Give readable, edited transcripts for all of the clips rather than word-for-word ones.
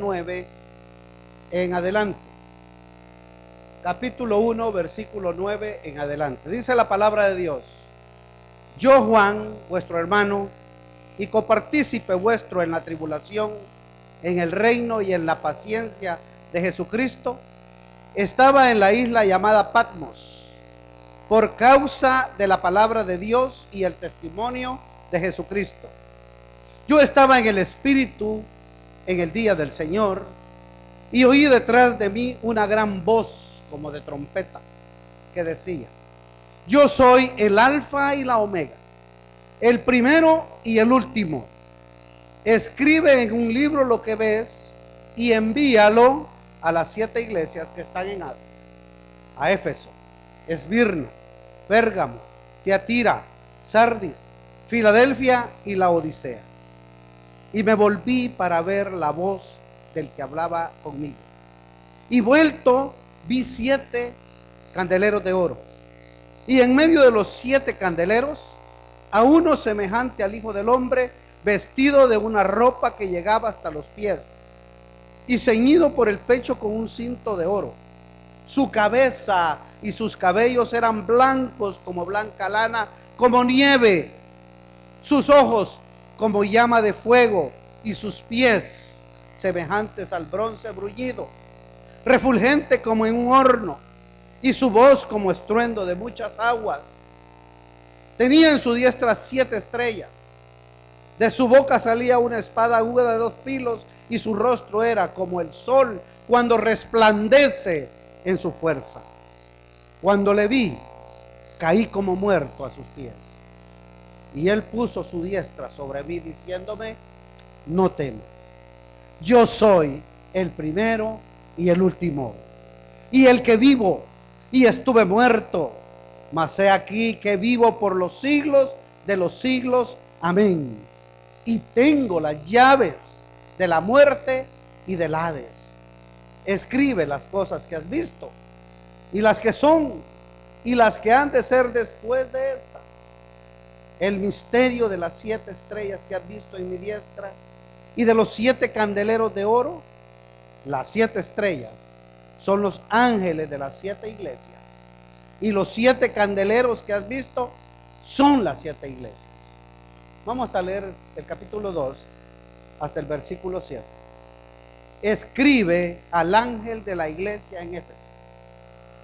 9 en adelante. Capítulo 1, versículo 9 en adelante. Dice la palabra de Dios: yo, Juan, vuestro hermano y copartícipe vuestro en la tribulación, en el reino y en la paciencia de Jesucristo, estaba en la isla llamada Patmos, por causa de la palabra de Dios y el testimonio de Jesucristo. Yo estaba en el Espíritu en el día del Señor, y oí detrás de mí una gran voz como de trompeta, que decía: yo soy el Alfa y la Omega, el primero y el último. Escribe en un libro lo que ves y envíalo a las 7 iglesias que están en Asia: a Éfeso, Esmirna, Pérgamo, Tiatira, Sardis, Filadelfia y Laodicea. Y me volví para ver la voz del que hablaba conmigo. Y vuelto, vi 7 candeleros de oro. Y en medio de los 7 candeleros, a uno semejante al Hijo del Hombre, vestido de una ropa que llegaba hasta los pies, y ceñido por el pecho con un cinto de oro. Su cabeza y sus cabellos eran blancos como blanca lana, como nieve. Sus ojos como llama de fuego, y sus pies semejantes al bronce bruñido, refulgente como en un horno, y su voz como estruendo de muchas aguas. Tenía en su diestra 7 estrellas. De su boca salía una espada aguda de 2 filos, y su rostro era como el sol cuando resplandece en su fuerza. Cuando le vi, caí como muerto a sus pies. Y él puso su diestra sobre mí, diciéndome: no temas, yo soy el primero y el último, y el que vivo, y estuve muerto, mas he aquí que vivo por los siglos de los siglos. Amén. Y tengo las llaves de la muerte y del Hades. Escribe las cosas que has visto, y las que son, y las que han de ser después de estas. El misterio de las 7 estrellas que has visto en mi diestra, y de los 7 candeleros de oro. Las 7 estrellas son los ángeles de las 7 iglesias, y los 7 candeleros que has visto son las 7 iglesias. Vamos a leer el capítulo 2 hasta el versículo 7. Escribe al ángel de la iglesia en Éfeso,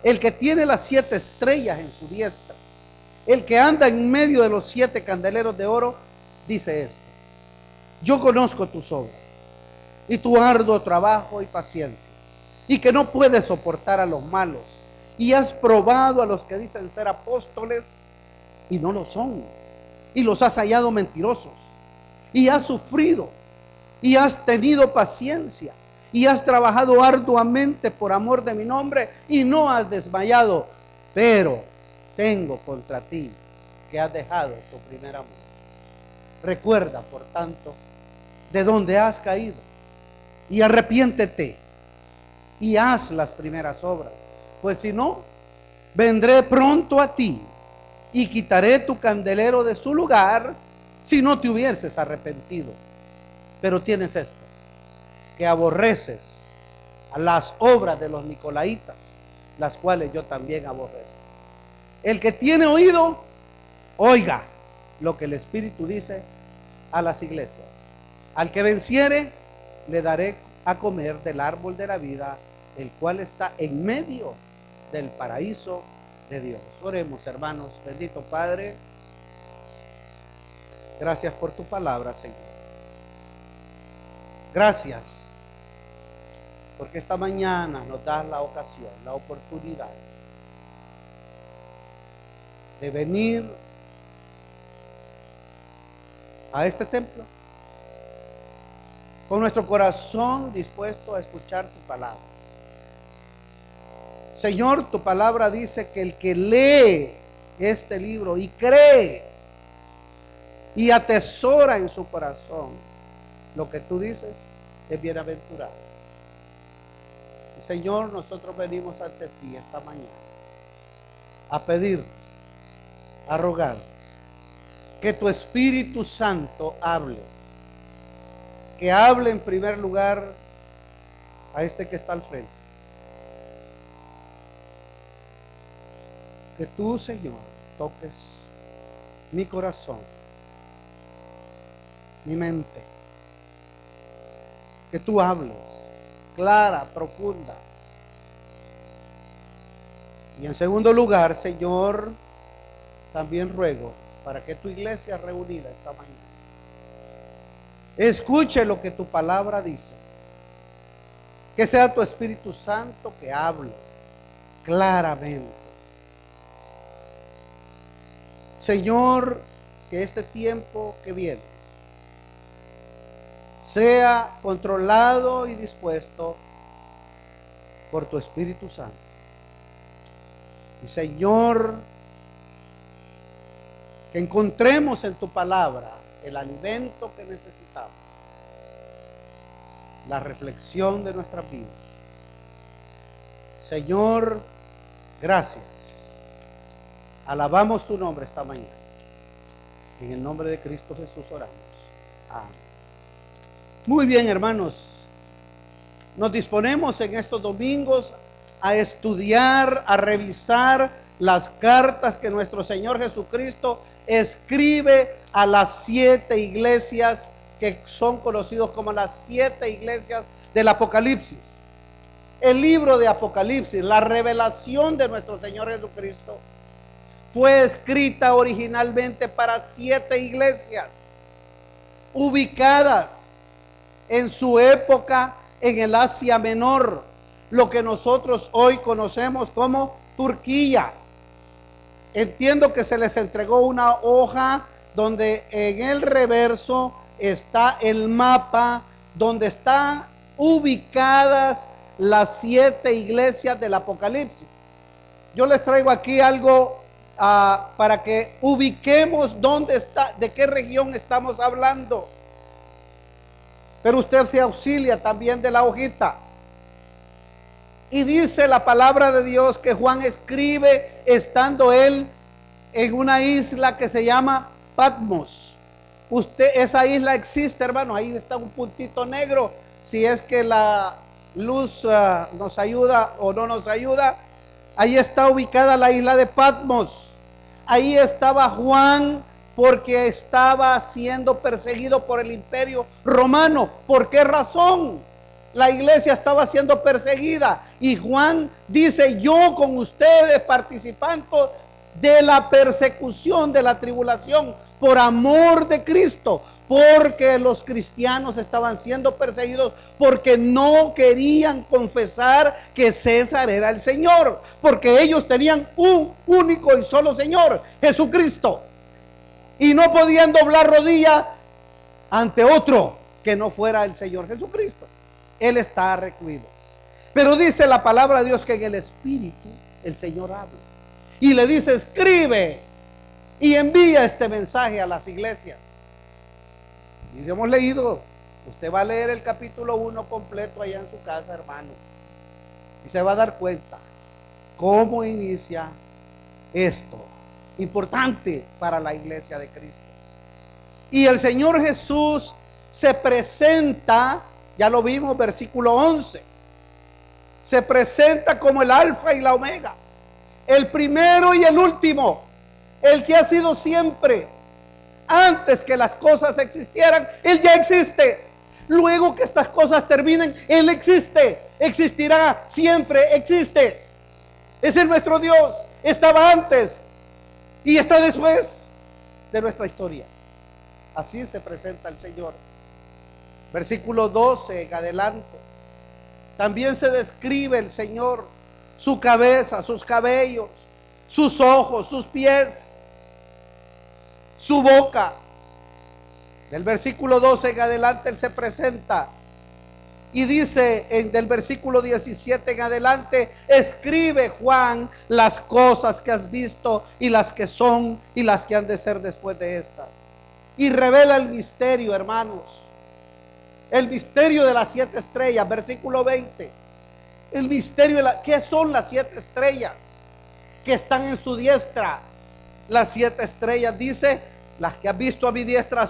el que tiene las 7 estrellas en su diestra, el que anda en medio de los 7 candeleros de oro, dice esto: yo conozco tus obras y tu arduo trabajo y paciencia, y que no puedes soportar a los malos, y has probado a los que dicen ser apóstoles y no lo son, y los has hallado mentirosos, y has sufrido y has tenido paciencia, y has trabajado arduamente por amor de mi nombre, y no has desmayado. Pero tengo contra ti que has dejado tu primer amor. Recuerda, por tanto, de donde has caído, y arrepiéntete y haz las primeras obras, pues si no, vendré pronto a ti y quitaré tu candelero de su lugar si no te hubieses arrepentido. Pero tienes esto, que aborreces a las obras de los nicolaitas, las cuales yo también aborrezco. El que tiene oído, oiga lo que el Espíritu dice a las iglesias. Al que venciere, le daré a comer del árbol de la vida, el cual está en medio del paraíso de Dios. Oremos, hermanos. Bendito Padre, gracias por tu palabra, Señor. Gracias porque esta mañana nos das la ocasión, la oportunidad de venir a este templo con nuestro corazón dispuesto a escuchar tu palabra. Señor, tu palabra dice que el que lee este libro y cree y atesora en su corazón lo que tú dices, es bienaventurado. Y Señor, nosotros venimos ante ti esta mañana a pedir, a rogar que tu Espíritu Santo hable, que hable en primer lugar a este que está al frente, que tú, Señor, toques mi corazón, mi mente, que tú hables clara, profunda. Y en segundo lugar, Señor, también ruego para que tu iglesia reunida esta mañana escuche lo que tu palabra dice. Que sea tu Espíritu Santo que hable claramente. Señor, que este tiempo que viene sea controlado y dispuesto por tu Espíritu Santo. Y Señor, que encontremos en tu palabra el alimento que necesitamos, la reflexión de nuestras vidas. Señor, gracias. Alabamos tu nombre esta mañana. En el nombre de Cristo Jesús oramos. Amén. Muy bien, hermanos. Nos disponemos en estos domingos a estudiar, a revisar las cartas que nuestro Señor Jesucristo escribe a las 7 iglesias que son conocidos como las 7 iglesias del Apocalipsis. El libro de Apocalipsis, la revelación de nuestro Señor Jesucristo, fue escrita originalmente para 7 iglesias ubicadas en su época en el Asia Menor, lo que nosotros hoy conocemos como Turquía. Entiendo que se les entregó una hoja donde en el reverso está el mapa donde están ubicadas las 7 iglesias del Apocalipsis. Yo les traigo aquí algo para que ubiquemos dónde está, de qué región estamos hablando. Pero usted se auxilia también de la hojita. Y dice la palabra de Dios que Juan escribe estando él en una isla que se llama Patmos. Esa isla existe, hermano. Ahí está un puntito negro. Si es que la luz nos ayuda o no nos ayuda. Ahí está ubicada la isla de Patmos. Ahí estaba Juan porque estaba siendo perseguido por el imperio romano. ¿Por qué razón? La iglesia estaba siendo perseguida y Juan dice: yo con ustedes participando de la persecución, de la tribulación, por amor de Cristo, porque los cristianos estaban siendo perseguidos porque no querían confesar que César era el Señor, porque ellos tenían un único y solo Señor, Jesucristo, y no podían doblar rodilla ante otro que no fuera el Señor Jesucristo. Él está recluido. Pero dice la palabra de Dios que en el Espíritu el Señor habla y le dice: escribe y envía este mensaje a las iglesias. Y hemos leído, usted va a leer el capítulo 1 completo allá en su casa, hermano, y se va a dar cuenta cómo inicia esto importante para la iglesia de Cristo. Y el Señor Jesús se presenta, ya lo vimos, versículo 11, se presenta como el alfa y la omega, el primero y el último, el que ha sido siempre. Antes que las cosas existieran, Él ya existe. Luego que estas cosas terminen, Él existe, existirá, siempre existe. Ese es nuestro Dios. Estaba antes y está después de nuestra historia. Así se presenta el Señor. Versículo 12 en adelante. También se describe el Señor, su cabeza, sus cabellos, sus ojos, sus pies, su boca. Del versículo 12 en adelante Él se presenta y dice del versículo 17 en adelante: escribe, Juan, las cosas que has visto y las que son y las que han de ser después de esta. Y revela el misterio, hermanos, el misterio de las 7 estrellas. Versículo 20, el misterio ¿qué son las 7 estrellas que están en su diestra? Las 7 estrellas, dice: las que has visto a mi diestra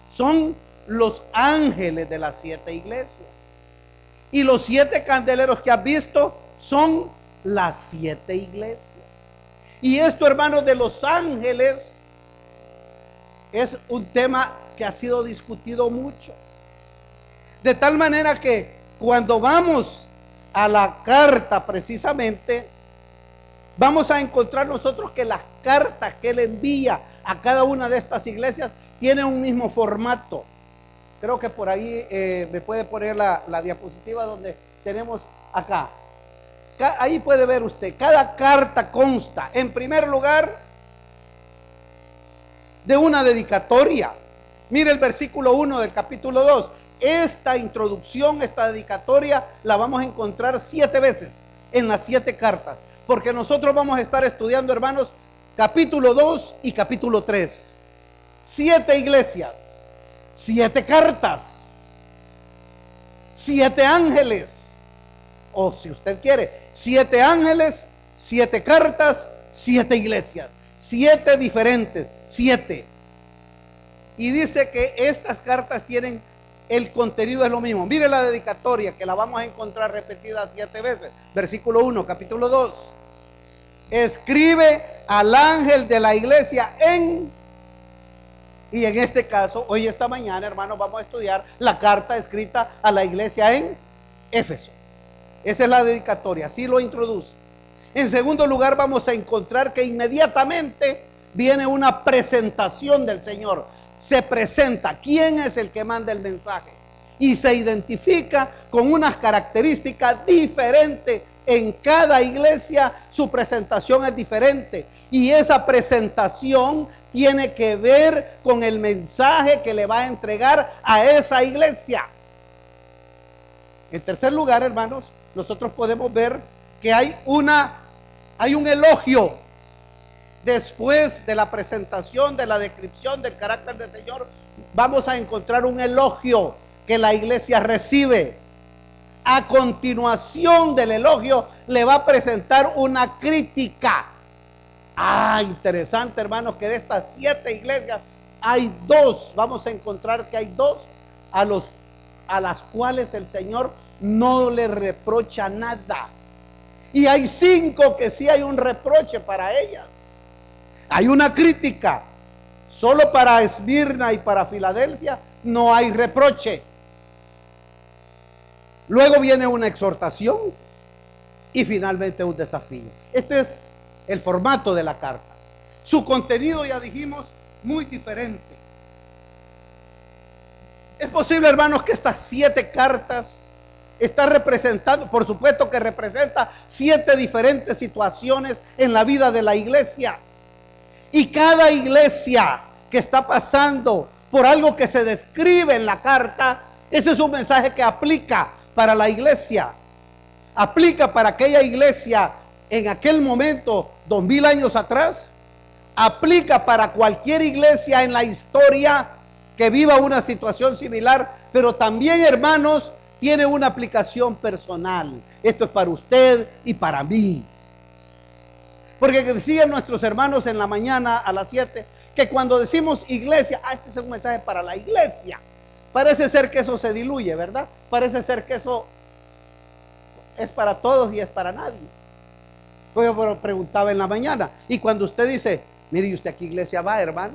son los ángeles de las 7 iglesias. Y los 7 candeleros que has visto son las 7 iglesias. Y esto, hermanos, de los ángeles es un tema que ha sido discutido mucho. De tal manera que cuando vamos a la carta precisamente, vamos a encontrar nosotros que las cartas que él envía a cada una de estas iglesias tienen un mismo formato. Creo que por ahí me puede poner la diapositiva donde tenemos acá. Ahí puede ver usted, cada carta consta, en primer lugar, de una dedicatoria. Mire el versículo 1 del capítulo 2. Esta introducción, esta dedicatoria, la vamos a encontrar 7 veces en las 7 cartas. Porque nosotros vamos a estar estudiando, hermanos, capítulo 2 y capítulo 3. 7 iglesias, 7 cartas, 7 ángeles. O si usted quiere, 7 ángeles, 7 cartas, 7 iglesias. 7 diferentes, 7. Y dice que estas cartas tienen, el contenido es lo mismo. Mire la dedicatoria, que la vamos a encontrar repetida 7 veces. Versículo 1, capítulo 2. Escribe al ángel de la iglesia y en este caso, hoy esta mañana, hermanos, vamos a estudiar la carta escrita a la iglesia en Éfeso. Esa es la dedicatoria, así lo introduce. En segundo lugar, vamos a encontrar que inmediatamente viene una presentación del Señor. Se presenta quién es el que manda el mensaje y se identifica con unas características diferentes. En cada iglesia su presentación es diferente y esa presentación tiene que ver con el mensaje que le va a entregar a esa iglesia. En tercer lugar, hermanos, nosotros podemos ver que hay un elogio. Después de la presentación, de la descripción del carácter del Señor, vamos a encontrar un elogio que la iglesia recibe. A continuación del elogio le va a presentar una crítica. Interesante, hermanos, que de estas 7 iglesias hay 2, vamos a encontrar que hay 2 a las cuales el Señor no le reprocha nada. Y hay 5 que sí hay un reproche para ellas. Hay una crítica. Solo para Esmirna y para Filadelfia no hay reproche. Luego viene una exhortación y finalmente un desafío. Este es el formato de la carta. Su contenido, ya dijimos, muy diferente. Es posible, hermanos, que estas 7 cartas está representando, por supuesto que representa 7 diferentes situaciones en la vida de la iglesia. Y cada iglesia que está pasando por algo que se describe en la carta, ese es un mensaje que aplica para la iglesia. Aplica para aquella iglesia en aquel momento, 2000 años atrás. Aplica para cualquier iglesia en la historia que viva una situación similar. Pero también, hermanos, tiene una aplicación personal. Esto es para usted y para mí. Porque decían nuestros hermanos en la mañana a las 7 que cuando decimos iglesia, este es un mensaje para la iglesia. Parece ser que eso se diluye, ¿verdad? Parece ser que eso es para todos y es para nadie. Pues yo preguntaba en la mañana, y cuando usted dice, mire, ¿y usted a qué iglesia va, hermano?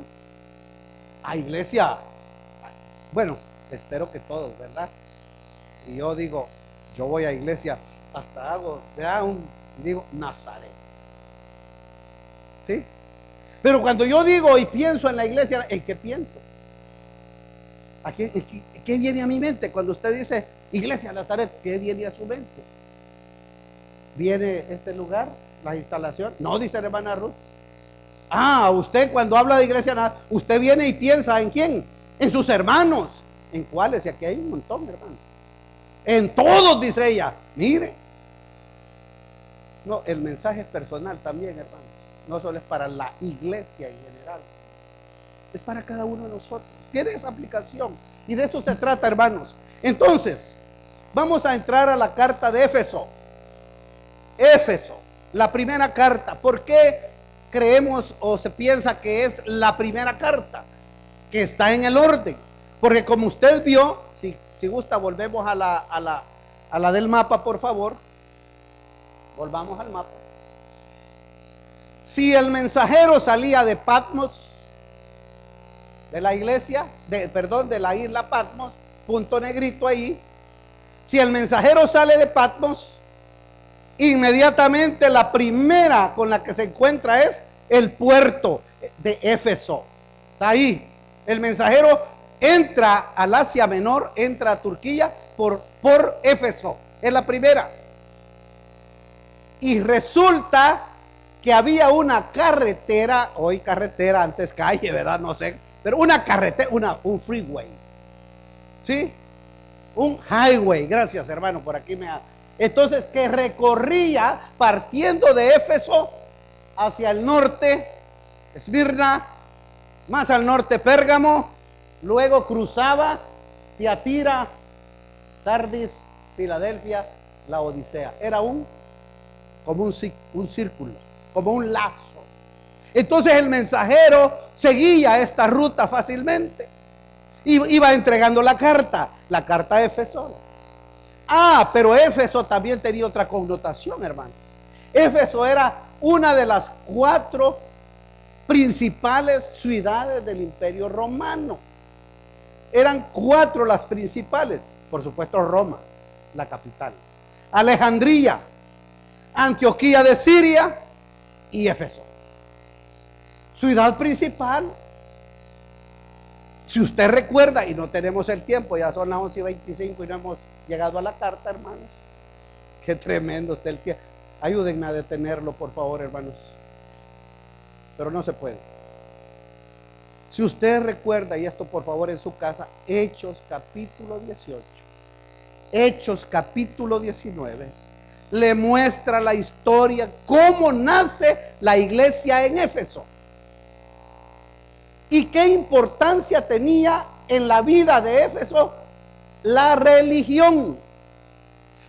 A iglesia, bueno, espero que todos, ¿verdad? Y yo digo, yo voy a iglesia, hasta hago, digo, Nazaret. ¿Sí? Pero cuando yo digo y pienso en la iglesia, ¿en qué pienso? ¿Qué viene a mi mente? Cuando usted dice iglesia Nazaret, ¿qué viene a su mente? ¿Viene este lugar, la instalación? No, dice la hermana Ruth. Usted cuando habla de iglesia Nazaret, usted viene y piensa ¿en quién? En sus hermanos. ¿En cuáles? Y aquí hay un montón, hermano. En todos, dice ella. Mire. No, el mensaje es personal también, hermanos. No solo es para la iglesia en general. Es para cada uno de nosotros. Tiene esa aplicación. Y de eso se trata, hermanos. Entonces, vamos a entrar a la carta de Éfeso. Éfeso, la primera carta. ¿Por qué creemos o se piensa que es la primera carta? Que está en el orden. Porque como usted vio, si gusta, volvemos a A la del mapa, por favor. Volvamos al mapa. Si el mensajero salía de Patmos, de la iglesia, de la isla Patmos, punto negrito ahí. Si el mensajero sale de Patmos, inmediatamente la primera con la que se encuentra es el puerto de Éfeso. Está ahí. El mensajero entra al Asia Menor, entra a Turquía por Éfeso. Es la primera. Y resulta que había una carretera, hoy carretera, antes calle, ¿verdad? No sé, pero una carretera, un freeway, ¿sí? Un highway, gracias hermano, por aquí entonces, que recorría partiendo de Éfeso hacia el norte, Esmirna, más al norte Pérgamo, luego cruzaba Tiatira, Sardis, Filadelfia, la Odisea. Era como un círculo, como un lazo. Entonces el mensajero seguía esta ruta fácilmente. Iba entregando la carta a Éfeso. Pero Éfeso también tenía otra connotación, hermanos. Éfeso era una de las 4 principales ciudades del Imperio Romano. Eran 4 las principales. Por supuesto, Roma, la capital. Alejandría, Antioquía de Siria y Éfeso. Ciudad principal. Si usted recuerda, y no tenemos el tiempo, ya son las 11:25 y no hemos llegado a la carta, hermanos. Qué tremendo está el tiempo. Ayúdenme a detenerlo, por favor, hermanos. Pero no se puede. Si usted recuerda, y esto por favor en su casa, Hechos capítulo 18, Hechos capítulo 19, le muestra la historia, cómo nace la iglesia en Éfeso. ¿Y qué importancia tenía en la vida de Éfeso la religión?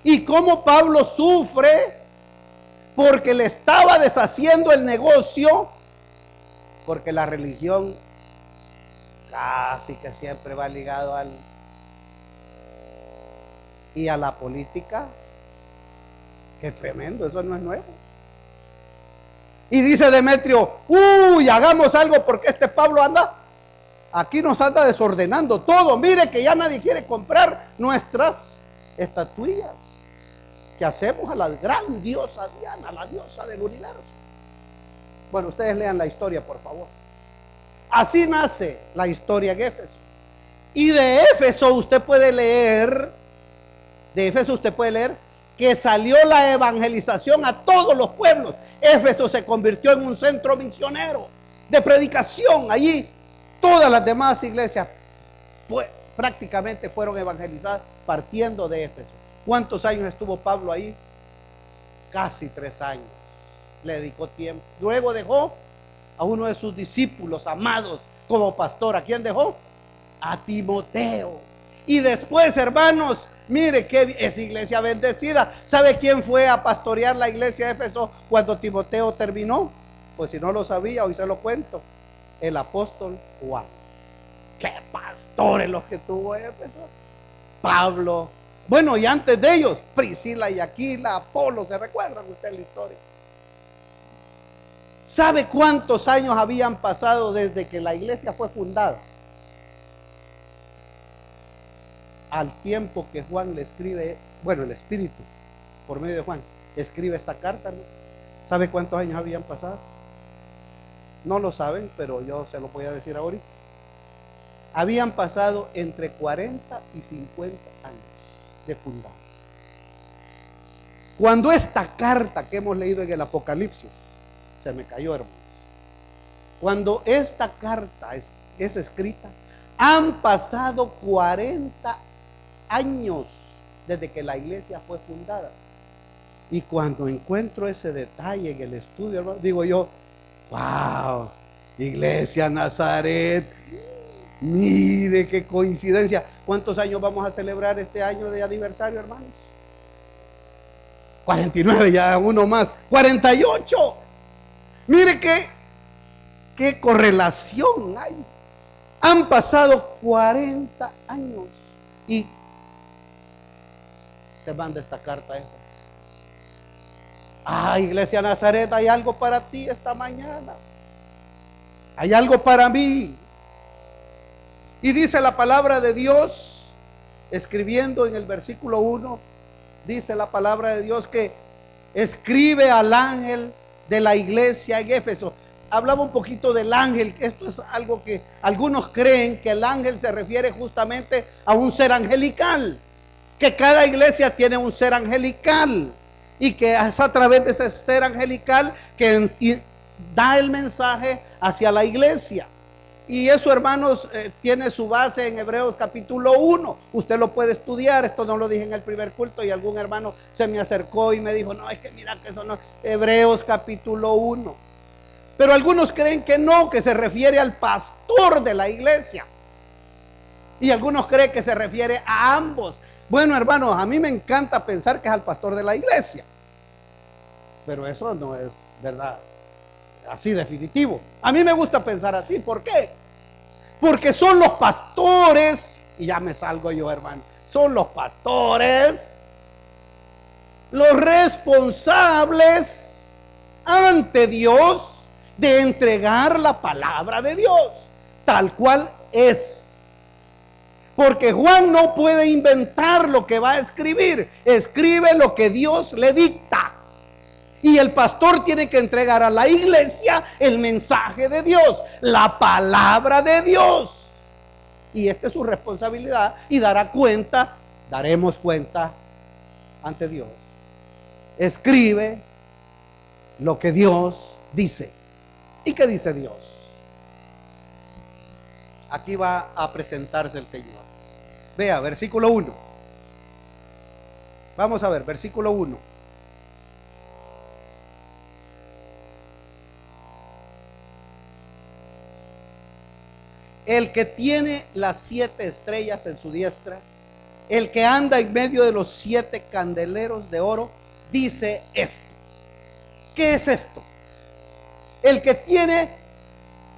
Y cómo Pablo sufre porque le estaba deshaciendo el negocio, porque la religión casi que siempre va ligado y a la política. Qué tremendo, eso no es nuevo. Y dice Demetrio, hagamos algo porque este Pablo aquí nos anda desordenando todo. Mire que ya nadie quiere comprar nuestras estatuillas que hacemos a la gran diosa Diana, la diosa del universo. Bueno, ustedes lean la historia, por favor. Así nace la historia en Éfeso. Y de Éfeso usted puede leer, que salió la evangelización a todos los pueblos. Éfeso se convirtió en un centro misionero de predicación. Allí todas las demás iglesias prácticamente fueron evangelizadas partiendo de Éfeso. ¿Cuántos años estuvo Pablo ahí? Casi 3 años. Le dedicó tiempo. Luego dejó a uno de sus discípulos amados como pastor. ¿A quién dejó? A Timoteo. Y después, hermanos, mire que esa iglesia bendecida. ¿Sabe quién fue a pastorear la iglesia de Éfeso cuando Timoteo terminó? Pues si no lo sabía, hoy se lo cuento. El apóstol Juan. ¡Qué pastores los que tuvo Éfeso! Pablo. Bueno, y antes de ellos, Priscila y Aquila, Apolo, ¿se recuerdan ustedes la historia? ¿Sabe cuántos años habían pasado desde que la iglesia fue fundada al tiempo que Juan le escribe, el Espíritu, por medio de Juan, escribe esta carta, ¿no? ¿Sabe cuántos años habían pasado? No lo saben, pero yo se lo voy a decir ahorita. Habían pasado entre 40 y 50 años de fundada. Cuando esta carta que hemos leído en el Apocalipsis, se me cayó, hermanos. Cuando esta carta es escrita, han pasado 40 años desde que la iglesia fue fundada. Y cuando encuentro ese detalle en el estudio, hermano, digo yo, wow, Iglesia Nazaret, mire qué coincidencia. ¿Cuántos años vamos a celebrar este año de aniversario, hermanos? 49, ya uno más, 48. Mire qué correlación hay. Han pasado 40 años y se manda esta carta a Éfeso. Iglesia Nazaret, hay algo para ti esta mañana. Hay algo para mí. Y dice la palabra de Dios, escribiendo en el versículo 1, dice la palabra de Dios que escribe al ángel de la iglesia en Éfeso. Hablaba un poquito del ángel. Esto es algo que algunos creen que el ángel se refiere justamente a un ser angelical, que cada iglesia tiene un ser angelical y que es a través de ese ser angelical que da el mensaje hacia la iglesia. Y eso, hermanos, tiene su base en Hebreos capítulo 1. Usted lo puede estudiar. Esto no lo dije en el primer culto y algún hermano se me acercó y me dijo, no, es que mira que eso no. Hebreos capítulo 1. Pero algunos creen que no, que se refiere al pastor de la iglesia. Y algunos creen que se refiere a ambos. Bueno, hermanos, a mí me encanta pensar que es al pastor de la iglesia. Pero eso no es verdad así definitivo. A mí me gusta pensar así. ¿Por qué? Porque son los pastores, y ya me salgo yo, hermano, son los pastores los responsables ante Dios de entregar la palabra de Dios tal cual es. Porque Juan no puede inventar lo que va a escribir, escribe lo que Dios le dicta. Y el pastor tiene que entregar a la iglesia el mensaje de Dios, la palabra de Dios. Y esta es su responsabilidad y daremos cuenta ante Dios. Escribe lo que Dios dice. ¿Y qué dice Dios? Aquí va a presentarse el Señor. Vea, versículo 1. Vamos a ver, versículo 1. El que tiene las 7 estrellas en su diestra, el que anda en medio de los 7 candeleros de oro, dice esto. ¿Qué es esto? El que tiene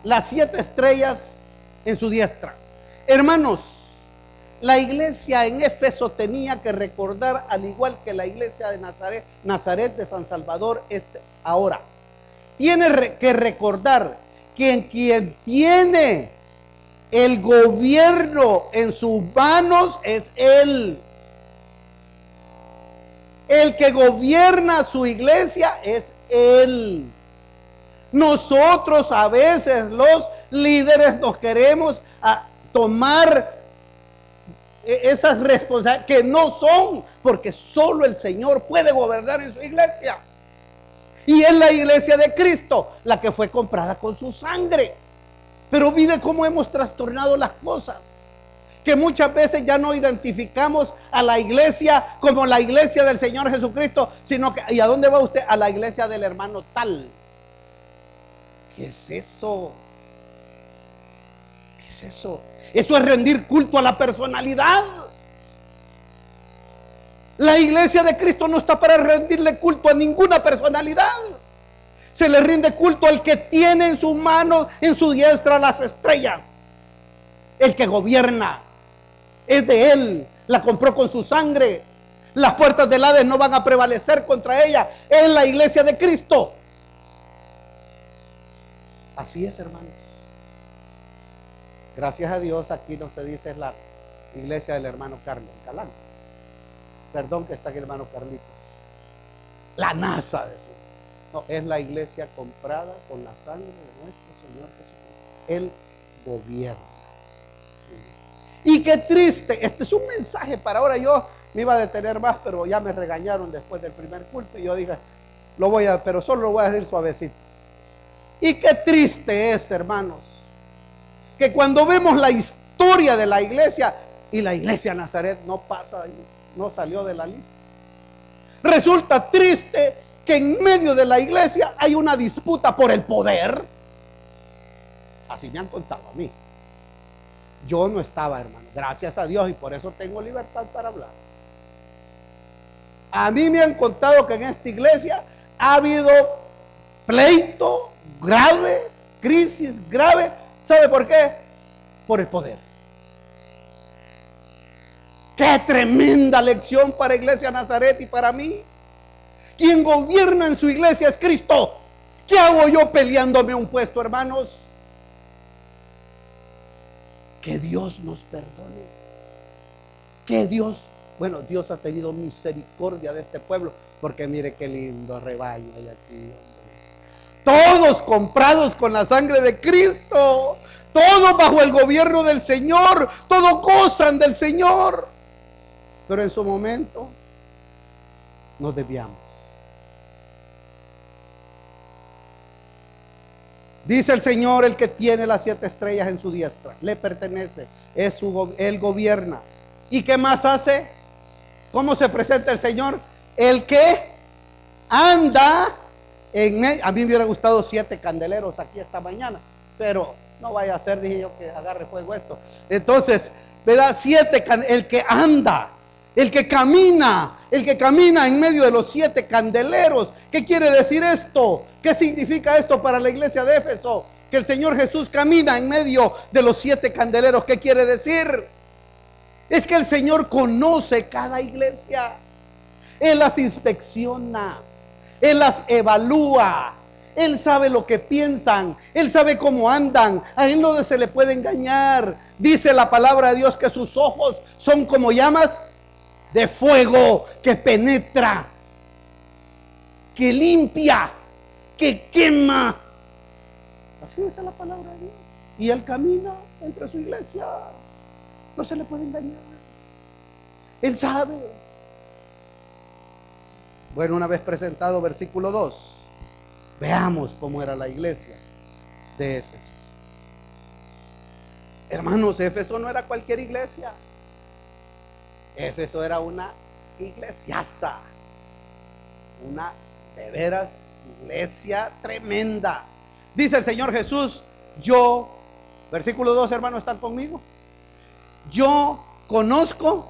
las 7 estrellas en su diestra. Hermanos, la iglesia en Éfeso tenía que recordar, al igual que la iglesia de Nazaret de San Salvador ahora, tiene que recordar que quien tiene el gobierno en sus manos es Él. El que gobierna su iglesia es Él. Nosotros a veces los líderes nos queremos tomar esas responsabilidades que no son, porque solo el Señor puede gobernar en su iglesia. Y es la iglesia de Cristo la que fue comprada con su sangre. Pero mire cómo hemos trastornado las cosas, que muchas veces ya no identificamos a la iglesia como la iglesia del Señor Jesucristo, sino que, ¿y a dónde va usted? A la iglesia del hermano tal. ¿Qué es eso? ¿Qué es eso? Eso es rendir culto a la personalidad. La iglesia de Cristo no está para rendirle culto a ninguna personalidad. Se le rinde culto al que tiene en su mano, en su diestra, las estrellas. El que gobierna es de Él. La compró con su sangre. Las puertas del Hades no van a prevalecer contra ella. Es la iglesia de Cristo. Así es, hermanos. Gracias a Dios aquí no se dice la iglesia del hermano Carlos Calán. Perdón que está aquí el hermano Carlitos. La NASA de eso. No, es la iglesia comprada con la sangre de nuestro Señor Jesucristo. Él gobierna. Y qué triste, este es un mensaje para ahora. Yo me iba a detener más, pero ya me regañaron después del primer culto. Y yo dije, pero solo lo voy a decir suavecito. Y qué triste es, hermanos, que cuando vemos la historia de la iglesia, y la iglesia Nazaret no pasa, no salió de la lista. Resulta triste que en medio de la iglesia hay una disputa por el poder. Así me han contado a mí. Yo no estaba, hermano, gracias a Dios, y por eso tengo libertad para hablar. A mí me han contado que en esta iglesia ha habido pleito grave, crisis grave. ¿Sabe por qué? Por el poder. Qué tremenda lección para Iglesia Nazaret y para mí. Quien gobierna en su iglesia es Cristo. ¿Qué hago yo peleándome un puesto, hermanos? Que Dios nos perdone. Que Dios, bueno, Dios ha tenido misericordia de este pueblo, porque mire qué lindo rebaño hay aquí. Todos comprados con la sangre de Cristo, todos bajo el gobierno del Señor, todos gozan del Señor. Pero en su momento nos desviamos. Dice el Señor: el que tiene las 7 estrellas en su diestra, le pertenece, él gobierna. ¿Y qué más hace? ¿Cómo se presenta el Señor? El que anda en medio. A mí me hubiera gustado 7 candeleros aquí esta mañana, pero no vaya a ser, dije yo, que agarre fuego esto. Entonces, ¿verdad? 7, el que anda, el que camina en medio de los 7 candeleros. ¿Qué quiere decir esto? ¿Qué significa esto para la iglesia de Éfeso? Que el Señor Jesús camina en medio de los 7 candeleros. ¿Qué quiere decir? Es que el Señor conoce cada iglesia. Él las inspecciona, Él las evalúa, Él sabe lo que piensan, Él sabe cómo andan. A Él no se le puede engañar. Dice la palabra de Dios que sus ojos son como llamas de fuego, que penetra, que limpia, que quema. Así dice la palabra de Dios. Y Él camina entre su iglesia. No se le puede engañar. Él sabe. Bueno, una vez presentado versículo 2, veamos cómo era la iglesia de Éfeso. Hermanos, Éfeso no era cualquier iglesia. Éfeso era una iglesiaza, una de veras iglesia tremenda. Dice el Señor Jesús: yo, versículo 2, hermanos, ¿están conmigo? Yo conozco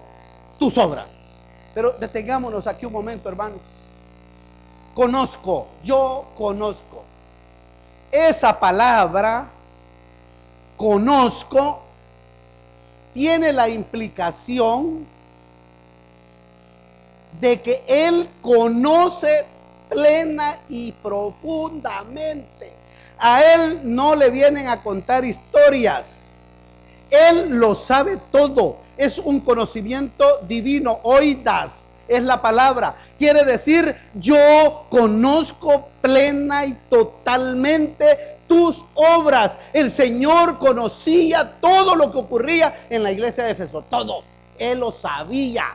tus obras. Pero detengámonos aquí un momento, hermanos. Conozco, yo conozco. Esa palabra, conozco, tiene la implicación de que Él conoce plena y profundamente. A Él no le vienen a contar historias. Él lo sabe todo. Es un conocimiento divino. Oídas es la palabra. Quiere decir: yo conozco plena y totalmente tus obras. El Señor conocía todo lo que ocurría en la iglesia de Éfeso. Todo. Él lo sabía.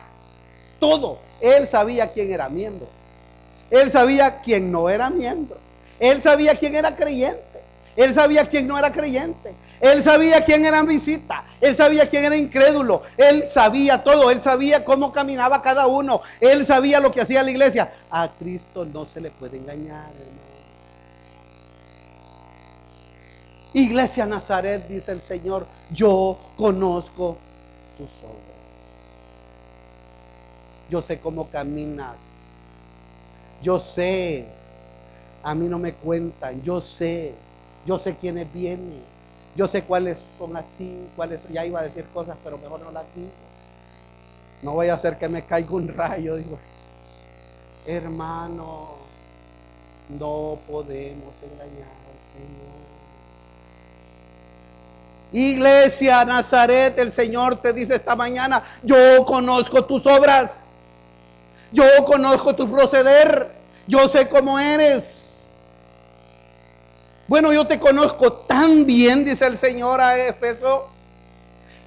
Todo. Él sabía quién era miembro. Él sabía quién no era miembro. Él sabía quién era creyente. Él sabía quién no era creyente. Él sabía quién era visita. Él sabía quién era incrédulo. Él sabía todo. Él sabía cómo caminaba cada uno. Él sabía lo que hacía la iglesia. A Cristo no se le puede engañar, hermano. Iglesia Nazaret, dice el Señor: yo conozco tus obras. Yo sé cómo caminas. Yo sé. A mí no me cuentan. Yo sé quiénes vienen. Yo sé cuáles son así, cuáles. Ya iba a decir cosas, pero mejor no las digo. No vaya a ser que me caiga un rayo. Digo, hermano, no podemos engañar al Señor. Iglesia Nazaret, el Señor te dice esta mañana: yo conozco tus obras. Yo conozco tu proceder. Yo sé cómo eres. Bueno, yo te conozco tan bien, dice el Señor a Éfeso,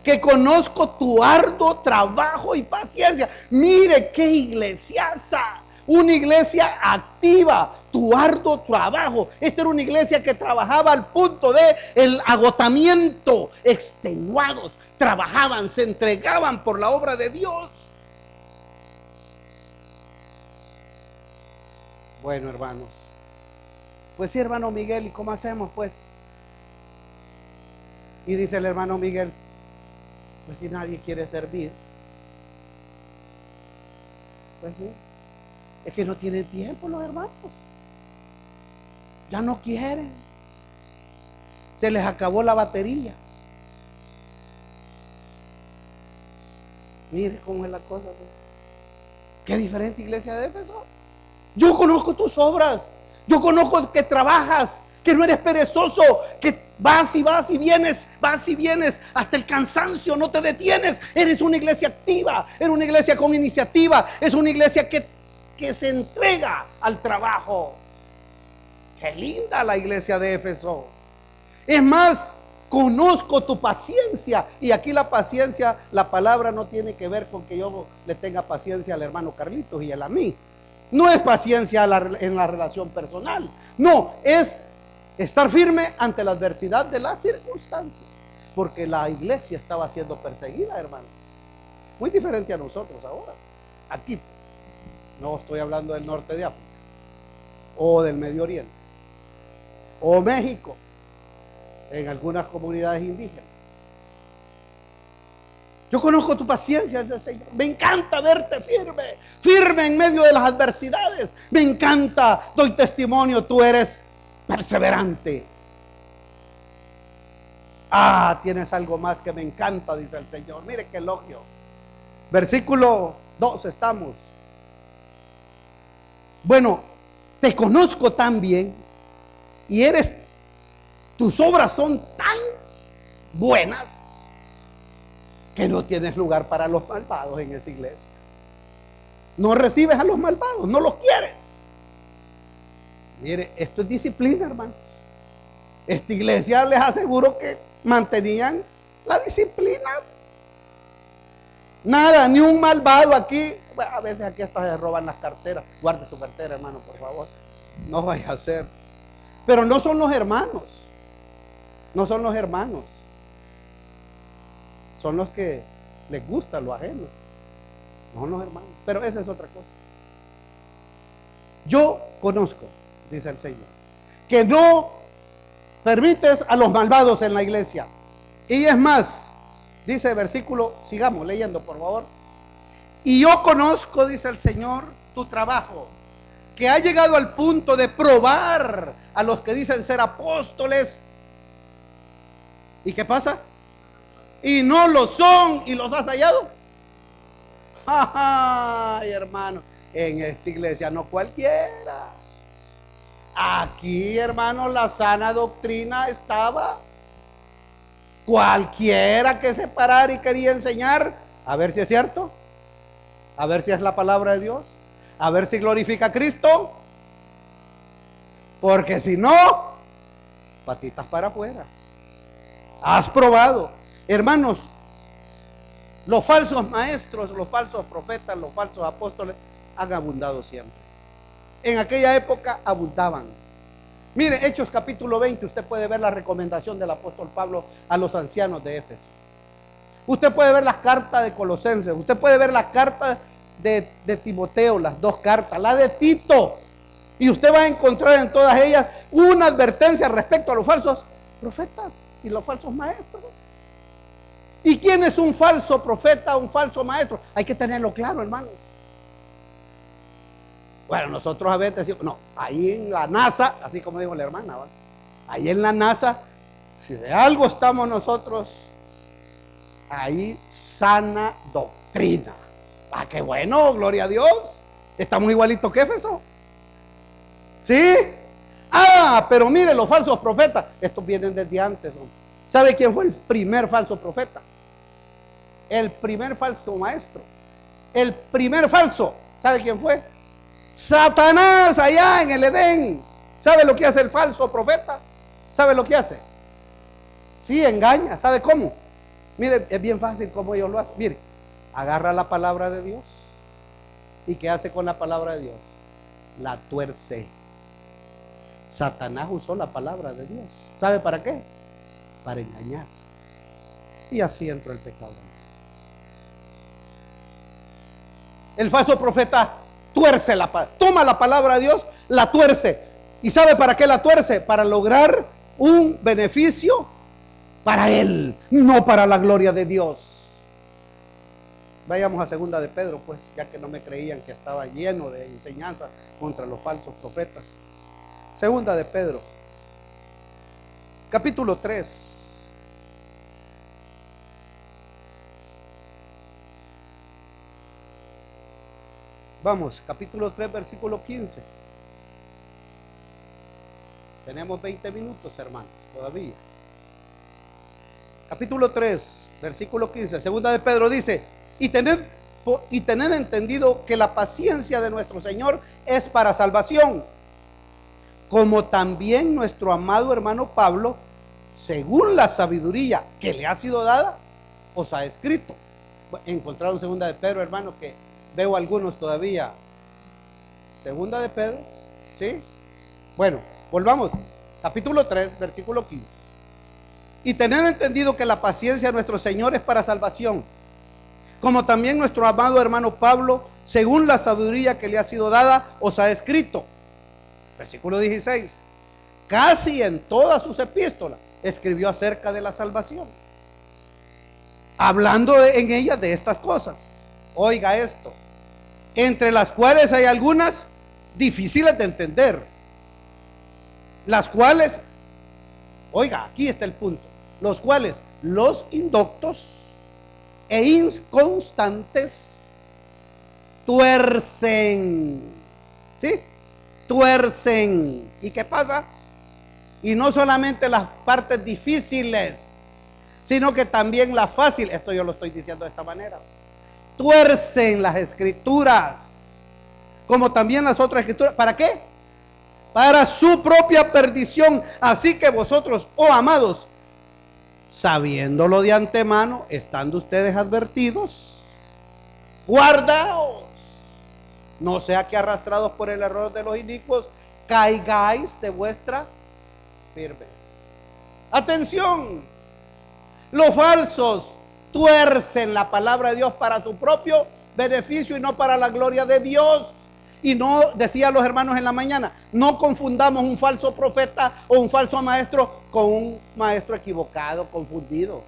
que conozco tu arduo trabajo y paciencia. Mire qué iglesiaza. Una iglesia activa, tu arduo trabajo. Esta era una iglesia que trabajaba al punto de el agotamiento, extenuados, trabajaban, se entregaban por la obra de Dios. Bueno, hermanos, pues sí, hermano Miguel, ¿y cómo hacemos pues? Y dice el hermano Miguel: pues si nadie quiere servir. Pues sí, es que no tienen tiempo los hermanos. Ya no quieren. Se les acabó la batería. Mire cómo es la cosa, pues. Qué diferente, iglesia de Éfeso. Yo conozco tus obras. Yo conozco que trabajas, que no eres perezoso, que vas y vienes, hasta el cansancio, no te detienes. Eres una iglesia activa, eres una iglesia con iniciativa, es una iglesia que se entrega al trabajo. Qué linda la iglesia de Éfeso. Es más, conozco tu paciencia. Y aquí la paciencia, la palabra no tiene que ver con que yo le tenga paciencia al hermano Carlitos y él a mí. No es paciencia en la relación personal. No, es estar firme ante la adversidad de las circunstancias. Porque la iglesia estaba siendo perseguida, hermanos. Muy diferente a nosotros ahora. Aquí, no estoy hablando del norte de África, o del Medio Oriente, o México, en algunas comunidades indígenas. Yo conozco tu paciencia, dice el Señor. Me encanta verte firme en medio de las adversidades. Me encanta, doy testimonio, tú eres perseverante. Tienes algo más que me encanta, dice el Señor. Mire qué elogio. Versículo 2 estamos. Bueno, te conozco tan bien y tus obras son tan buenas que no tienes lugar para los malvados en esa iglesia. No recibes a los malvados, no los quieres. Mire, esto es disciplina, hermanos. Esta iglesia, les aseguro que mantenían la disciplina. Nada, ni un malvado aquí. Bueno, a veces aquí hasta se roban las carteras. Guarde su cartera, hermano, por favor. No vaya a ser. Pero no son los hermanos. No son los hermanos. Son los que les gusta lo ajeno. No son los hermanos. Pero esa es otra cosa. Yo conozco, dice el Señor, que no permites a los malvados en la iglesia. Y es más, dice el versículo, sigamos leyendo por favor. Y yo conozco, dice el Señor, tu trabajo, que ha llegado al punto de probar a los que dicen ser apóstoles. ¿Y qué pasa? Y no lo son, y los has hallado. Ay, hermano, en esta iglesia no cualquiera. Aquí, hermano, la sana doctrina estaba. Cualquiera que se parara y quería enseñar, a ver si es cierto, a ver si es la palabra de Dios, a ver si glorifica a Cristo, porque si no, patitas para afuera. Has probado, hermanos, los falsos maestros, los falsos profetas, los falsos apóstoles han abundado siempre. En aquella época abundaban. Mire, Hechos capítulo 20, usted puede ver la recomendación del apóstol Pablo a los ancianos de Éfeso. Usted puede ver las cartas de Colosenses, usted puede ver las cartas de Timoteo, las dos cartas, la de Tito. Y usted va a encontrar en todas ellas una advertencia respecto a los falsos profetas y los falsos maestros. ¿Y quién es un falso profeta, un falso maestro? Hay que tenerlo claro, hermanos. Bueno, nosotros a veces decimos, no, ahí en la NASA, así como dijo la hermana, ¿va? Ahí en la NASA, si de algo estamos nosotros, ahí sana doctrina. Qué bueno, gloria a Dios. Estamos igualitos que Éfeso. ¿Sí? Pero mire, los falsos profetas, estos vienen desde antes. ¿Sabe quién fue el primer falso profeta? El primer falso maestro. El primer falso, ¿sabe quién fue? Satanás allá en el Edén. ¿Sabe lo que hace el falso profeta? ¿Sabe lo que hace? Sí, engaña. ¿Sabe cómo? Mire, es bien fácil cómo ellos lo hacen. Mire, agarra la palabra de Dios. ¿Y qué hace con la palabra de Dios? La tuerce. Satanás usó la palabra de Dios. ¿Sabe para qué? Para engañar. Y así entró el pecado. El falso profeta tuerce la palabra, toma la palabra de Dios, la tuerce. ¿Y sabe para qué la tuerce? Para lograr un beneficio para él, no para la gloria de Dios. Vayamos a segunda de Pedro, pues, ya que no me creían que estaba lleno de enseñanza contra los falsos profetas. Segunda de Pedro, capítulo 3. Vamos, capítulo 3, versículo 15. Tenemos 20 minutos, hermanos, todavía. Capítulo 3, versículo 15. Segunda de Pedro dice: y tened entendido que la paciencia de nuestro Señor es para salvación, como también nuestro amado hermano Pablo, según la sabiduría que le ha sido dada, os ha escrito. Encontraron segunda de Pedro, hermano, que veo algunos todavía. Segunda de Pedro, ¿sí? Bueno, volvamos. Capítulo 3, versículo 15. Y tened entendido que la paciencia de nuestro Señor es para salvación, como también nuestro amado hermano Pablo, según la sabiduría que le ha sido dada, os ha escrito. Versículo 16. Casi en todas sus epístolas escribió acerca de la salvación, hablando en ella de estas cosas. Oiga esto: entre las cuales hay algunas difíciles de entender, las cuales, oiga, aquí está el punto, los cuales los indoctos e inconstantes tuercen, ¿sí? Tuercen. ¿Y qué pasa? Y no solamente las partes difíciles, sino que también la fácil. Esto yo lo estoy diciendo de esta manera. Tuercen las escrituras, como también las otras escrituras. ¿Para qué? Para su propia perdición. Así que vosotros, oh amados, sabiéndolo de antemano, estando ustedes advertidos, guardaos, no sea que arrastrados por el error de los inicuos, caigáis de vuestra firmeza. Atención, los falsos tuercen la palabra de Dios para su propio beneficio y no para la gloria de Dios. Y no, decía los hermanos en la mañana, no confundamos un falso profeta o un falso maestro con un maestro equivocado, confundido.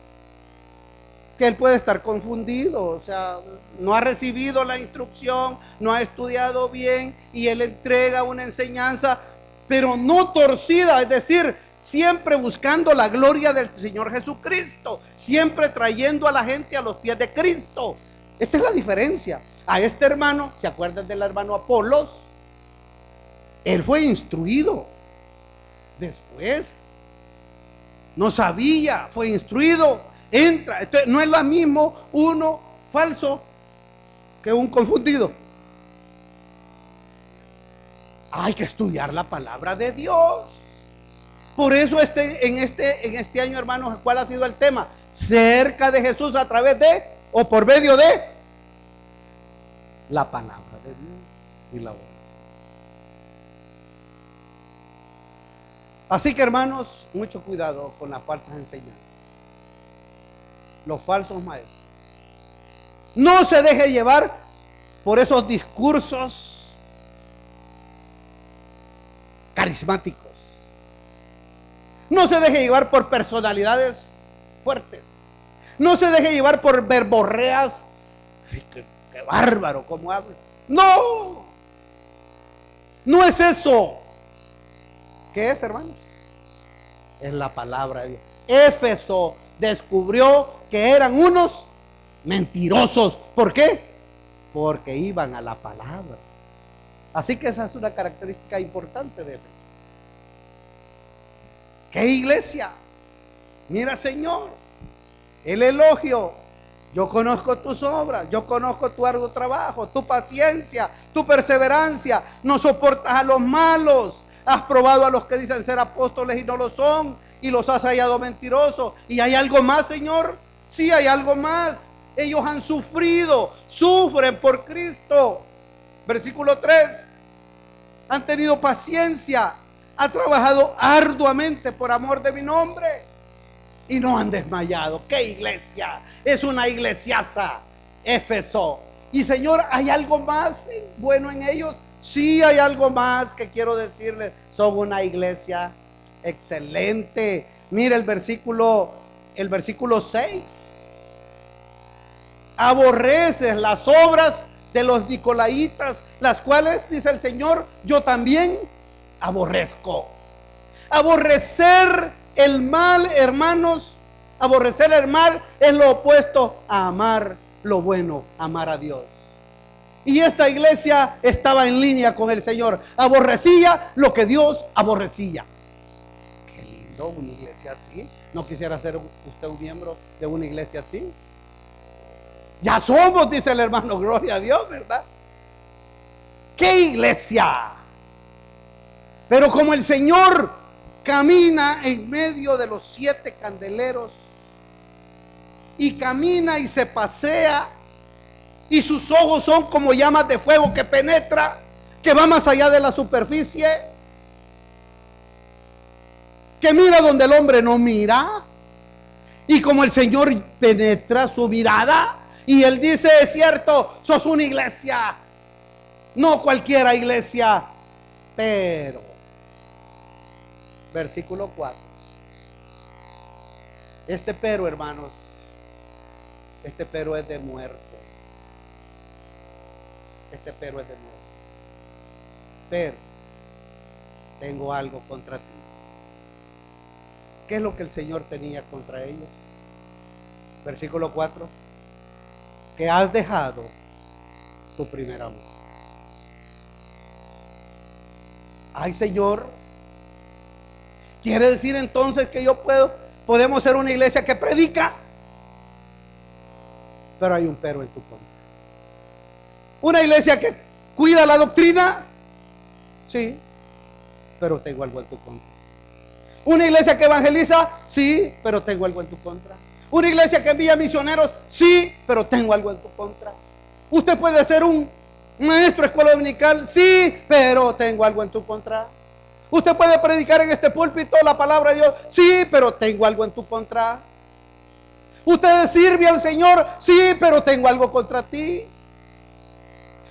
Que él puede estar confundido, o sea, no ha recibido la instrucción, no ha estudiado bien y él entrega una enseñanza, pero no torcida, es decir, siempre buscando la gloria del Señor Jesucristo, siempre trayendo a la gente a los pies de Cristo. Esta es la diferencia. A este hermano, ¿se acuerdan del hermano Apolos? Él fue instruido. Después, no sabía, fue instruido. Entra. Entonces, no es lo mismo uno falso que un confundido. Hay que estudiar la palabra de Dios. Por eso en este año, hermanos, ¿cuál ha sido el tema? Cerca de Jesús a través de o por medio de la palabra de Dios y la oración. Así que, hermanos, mucho cuidado con las falsas enseñanzas, los falsos maestros. No se deje llevar por esos discursos carismáticos. No se deje llevar por personalidades fuertes. No se deje llevar por verborreas. Qué bárbaro cómo habla. No, no es eso. ¿Qué es, hermanos? Es la palabra de Dios. Éfeso descubrió que eran unos mentirosos. ¿Por qué? Porque iban a la palabra. Así que esa es una característica importante de Éfeso. ¿Qué iglesia? Mira, Señor, el elogio. Yo conozco tus obras, yo conozco tu arduo trabajo, tu paciencia, tu perseverancia. No soportas a los malos. Has probado a los que dicen ser apóstoles y no lo son, y los has hallado mentirosos. ¿Y hay algo más, Señor? Sí, hay algo más. Ellos han sufrido, sufren por Cristo. Versículo 3. Han tenido paciencia, han trabajado arduamente por amor de mi nombre y no han desmayado. ¿Qué iglesia? Es una iglesiaza, Éfeso. Y, Señor, ¿hay algo más bueno en ellos? Sí, hay algo más que quiero decirles. Son una iglesia excelente. Mira el versículo 6. Aborreces las obras de los nicolaitas, las cuales, dice el Señor, yo también aborrezco. Aborrecer el mal, hermanos, aborrecer el mal es lo opuesto a amar lo bueno, amar a Dios. Y esta iglesia estaba en línea con el Señor. Aborrecía lo que Dios aborrecía. Qué lindo una iglesia así. ¿No quisiera ser usted un miembro de una iglesia así? Ya somos, dice el hermano, gloria a Dios, ¿verdad? ¡Qué iglesia! Pero como el Señor camina en medio de los 7 candeleros, y camina y se pasea, y sus ojos son como llamas de fuego que penetra, que va más allá de la superficie, que mira donde el hombre no mira. Y como el Señor penetra su mirada y Él dice: es cierto, sos una iglesia, no cualquiera iglesia, pero, versículo 4, este pero, hermanos, este pero es de muerte. Este pero es de muerte. Pero tengo algo contra ti. ¿Qué es lo que el Señor tenía contra ellos? Versículo 4: que has dejado tu primer amor. Ay, Señor, ¿quiere decir entonces que podemos ser una iglesia que predica? Pero hay un pero en tu contra. Una iglesia que cuida la doctrina, sí, pero tengo algo en tu contra. Una iglesia que evangeliza, sí, pero tengo algo en tu contra. Una iglesia que envía misioneros, sí, pero tengo algo en tu contra. Usted puede ser un maestro de escuela dominical, sí, pero tengo algo en tu contra. Usted puede predicar en este púlpito la palabra de Dios, sí, pero tengo algo en tu contra. Usted sirve al Señor, sí, pero tengo algo contra ti.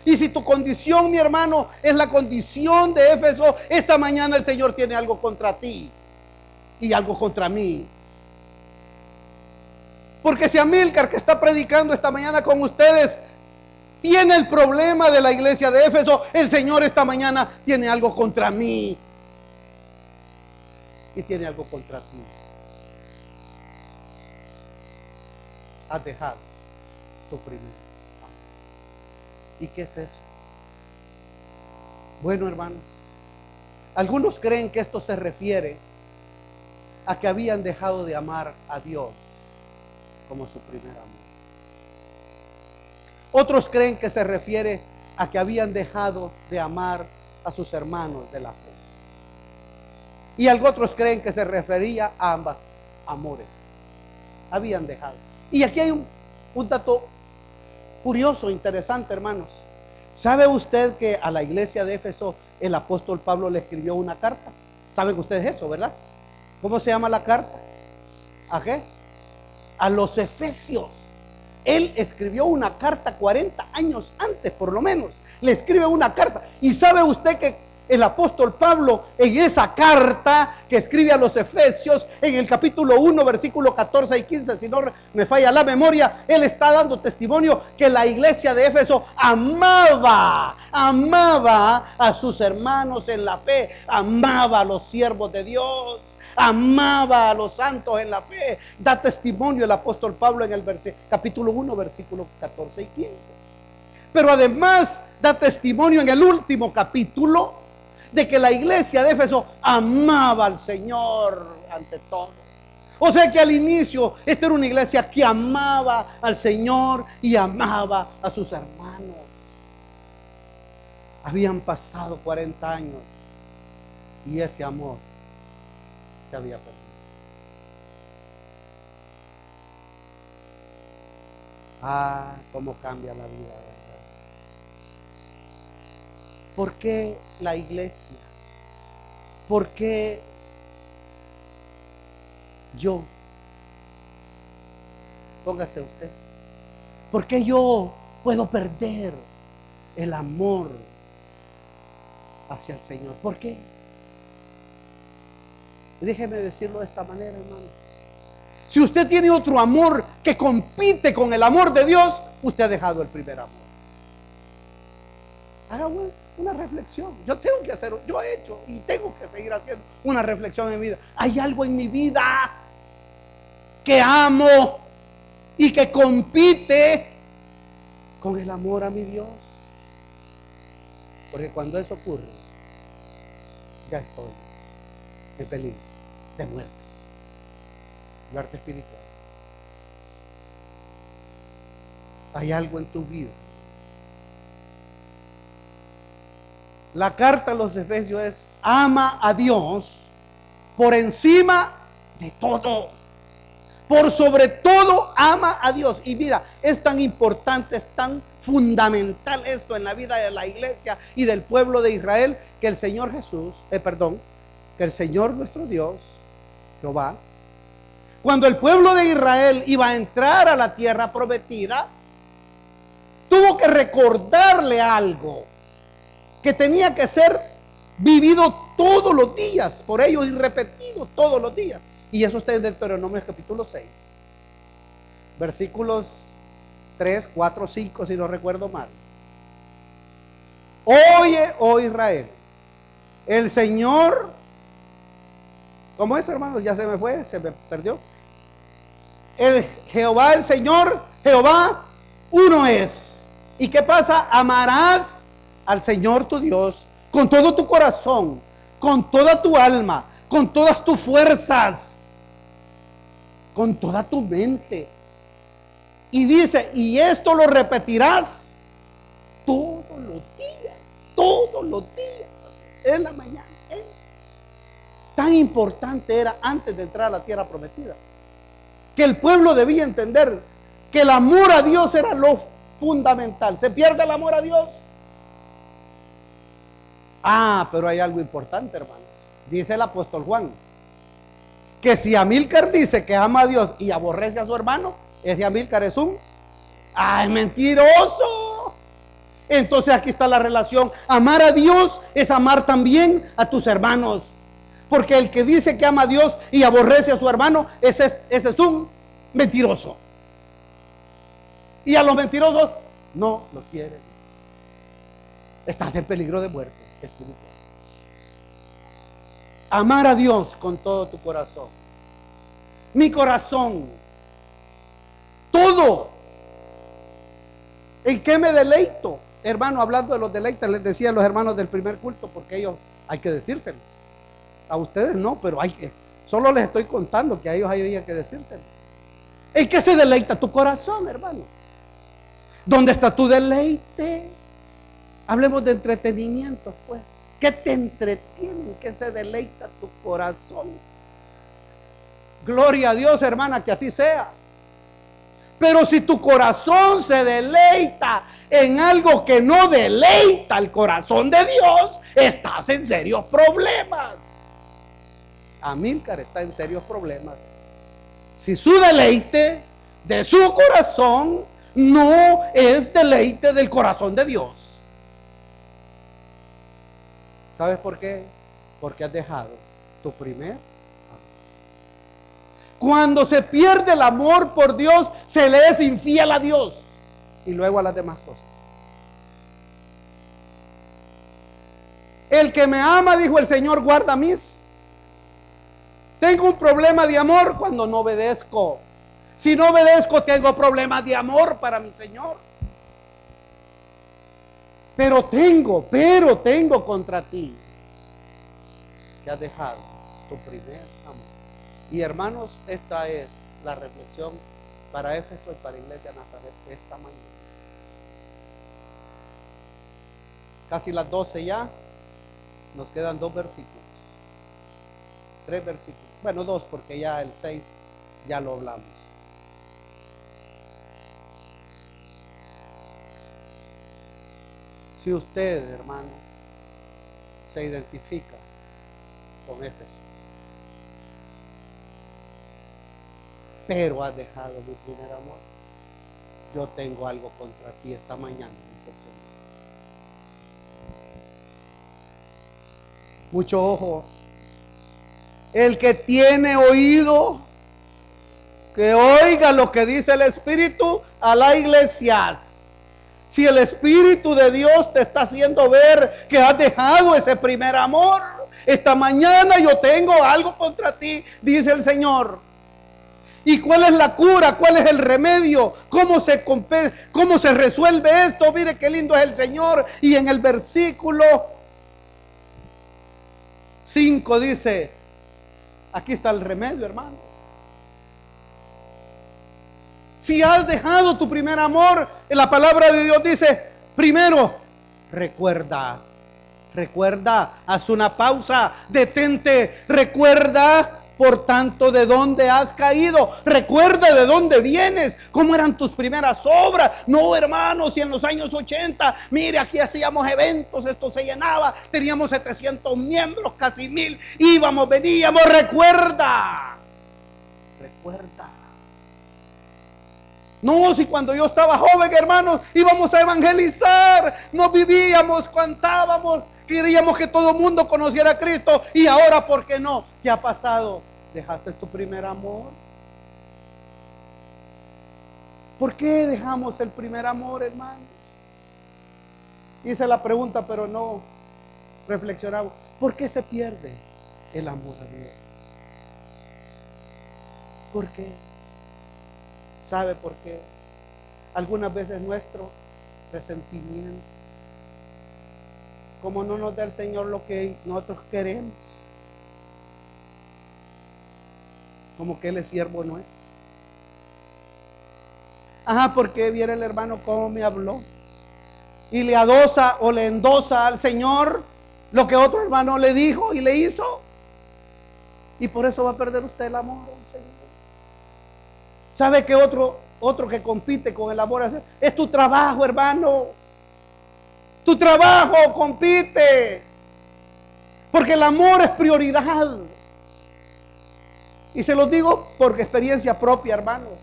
Y si tu condición, mi hermano, es la condición de Éfeso, esta mañana el Señor tiene algo contra ti y algo contra mí. Porque si Amílcar, que está predicando esta mañana con ustedes, tiene el problema de la iglesia de Éfeso, el Señor esta mañana tiene algo contra mí y tiene algo contra ti. Has dejado tu primer amor. ¿Y qué es eso? Bueno, hermanos, algunos creen que esto se refiere a que habían dejado de amar a Dios como su primer amor. Otros creen que se refiere a que habían dejado de amar a sus hermanos de la fe. Y otros creen que se refería a ambas amores. Habían dejado. Y aquí hay un dato curioso, interesante, hermanos. ¿Sabe usted que a la iglesia de Éfeso el apóstol Pablo le escribió una carta? ¿Saben ustedes eso, verdad? ¿Cómo se llama la carta? ¿A qué? A los Efesios. Él escribió una carta 40 años antes, por lo menos. Le escribe una carta. ¿Y sabe usted que el apóstol Pablo, en esa carta que escribe a los Efesios, en el capítulo 1, versículo 14 y 15, si no me falla la memoria, él está dando testimonio que la iglesia de Éfeso amaba a sus hermanos en la fe, amaba a los siervos de Dios, amaba a los santos en la fe. Da testimonio el apóstol Pablo en el capítulo 1, versículo 14 y 15. Pero además da testimonio en el último capítulo de que la iglesia de Éfeso amaba al Señor ante todo. O sea que al inicio esta era una iglesia que amaba al Señor y amaba a sus hermanos. Habían pasado 40 años y ese amor se había perdido. Ah, cómo cambia la vida, ¿verdad? ¿Por qué la iglesia? ¿Por qué yo? Póngase usted. ¿Por qué yo puedo perder el amor hacia el Señor? ¿Por qué? Déjeme decirlo de esta manera, hermano. Si usted tiene otro amor que compite con el amor de Dios, usted ha dejado el primer amor. Haga una reflexión. Yo he hecho y tengo que seguir haciendo una reflexión en mi vida. Hay algo en mi vida que amo y que compite con el amor a mi Dios. Porque cuando eso ocurre, ya estoy en peligro de muerte, muerte espiritual. Hay algo en tu vida. La carta a los Efesios es: ama a Dios por encima de todo. Por sobre todo, ama a Dios. Y mira, es tan importante, es tan fundamental esto en la vida de la iglesia y del pueblo de Israel, que el Señor Jesús, que el Señor nuestro Dios, Jehová, cuando el pueblo de Israel iba a entrar a la tierra prometida, tuvo que recordarle algo que tenía que ser vivido todos los días por ellos y repetido todos los días. Y eso está en Deuteronomio capítulo 6, versículos 3, 4, 5, si no recuerdo mal. Oye, oh Israel, el Señor, ¿cómo es, hermanos? Ya se me fue, se me perdió. El Jehová, el Señor, Jehová, uno es. ¿Y qué pasa? Amarás al Señor tu Dios con todo tu corazón, con toda tu alma, con todas tus fuerzas, con toda tu mente. Y dice, y esto lo repetirás todos los días, en la mañana. Tan importante era antes de entrar a la tierra prometida, que el pueblo debía entender que el amor a Dios era lo fundamental. ¿Se pierde el amor a Dios? Pero hay algo importante, hermanos. Dice el apóstol Juan que si Amílcar dice que ama a Dios y aborrece a su hermano, ese Amílcar es un mentiroso. Entonces aquí está la relación. Amar a Dios es amar también a tus hermanos, porque el que dice que ama a Dios y aborrece a su hermano, ese es un mentiroso. Y a los mentirosos no los quiere. Estás en peligro de muerte espiritual. Amar a Dios con todo tu corazón. Mi corazón. Todo. ¿En qué me deleito? Hermano, hablando de los deleites, les decía a los hermanos del primer culto, porque ellos hay que decírselos. A ustedes no, pero solo les estoy contando que a ellos hay que decírselos. ¿En qué se deleita tu corazón, hermano? ¿Dónde está tu deleite? Hablemos de entretenimiento, pues. ¿Qué te entretiene? ¿Qué se deleita tu corazón? Gloria a Dios, hermana, que así sea. Pero si tu corazón se deleita en algo que no deleita el corazón de Dios, estás en serios problemas. Amílcar está en serios problemas. Si su deleite de su corazón no es deleite del corazón de Dios. ¿Sabes por qué? Porque has dejado tu primer amor. Cuando se pierde el amor por Dios, se le es infiel a Dios y luego a las demás cosas. El que me ama, dijo el Señor, guarda mis. Tengo un problema de amor cuando no obedezco. Si no obedezco, tengo problemas de amor para mi Señor. Pero tengo contra ti que has dejado tu primer amor. Y hermanos, esta es la reflexión para Éfeso y para Iglesia Nazaret esta mañana. Casi las 12 ya. Nos quedan 2 versículos. 3 versículos. Bueno, 2 porque ya el 6 ya lo hablamos. Si usted, hermano, se identifica con Éfeso, pero has dejado mi primer amor, yo tengo algo contra ti esta mañana, dice el Señor. Mucho ojo. El que tiene oído, que oiga lo que dice el Espíritu a las iglesias. Si el Espíritu de Dios te está haciendo ver que has dejado ese primer amor, esta mañana yo tengo algo contra ti, dice el Señor. ¿Y cuál es la cura? ¿Cuál es el remedio? ¿Cómo se resuelve esto? Mire qué lindo es el Señor. Y en el versículo 5 dice, aquí está el remedio, hermanos. Si has dejado tu primer amor, la palabra de Dios dice, primero, recuerda, haz una pausa, detente, recuerda, por tanto, de dónde has caído, recuerda de dónde vienes, cómo eran tus primeras obras. No, hermanos, si en los años 80, mire, aquí hacíamos eventos, esto se llenaba, teníamos 700 miembros, casi 1000, íbamos, veníamos, recuerda. No, si cuando yo estaba joven, hermanos, íbamos a evangelizar, nos vivíamos, cantábamos, queríamos que todo el mundo conociera a Cristo. Y ahora, ¿por qué no? ¿Qué ha pasado? ¿Dejaste tu primer amor? ¿Por qué dejamos el primer amor, hermanos? Hice la pregunta, pero no reflexionamos. ¿Por qué se pierde el amor a Dios? ¿Por qué? ¿Sabe por qué? Algunas veces nuestro resentimiento, como no nos da el Señor lo que nosotros queremos, como que Él es siervo nuestro. Porque viene el hermano cómo me habló y le adosa o le endosa al Señor lo que otro hermano le dijo y le hizo, y por eso va a perder usted el amor al Señor. ¿Sabe que otro que compite con el amor es tu trabajo, hermano? Tu trabajo compite, porque el amor es prioridad. Y se los digo por experiencia propia, hermanos.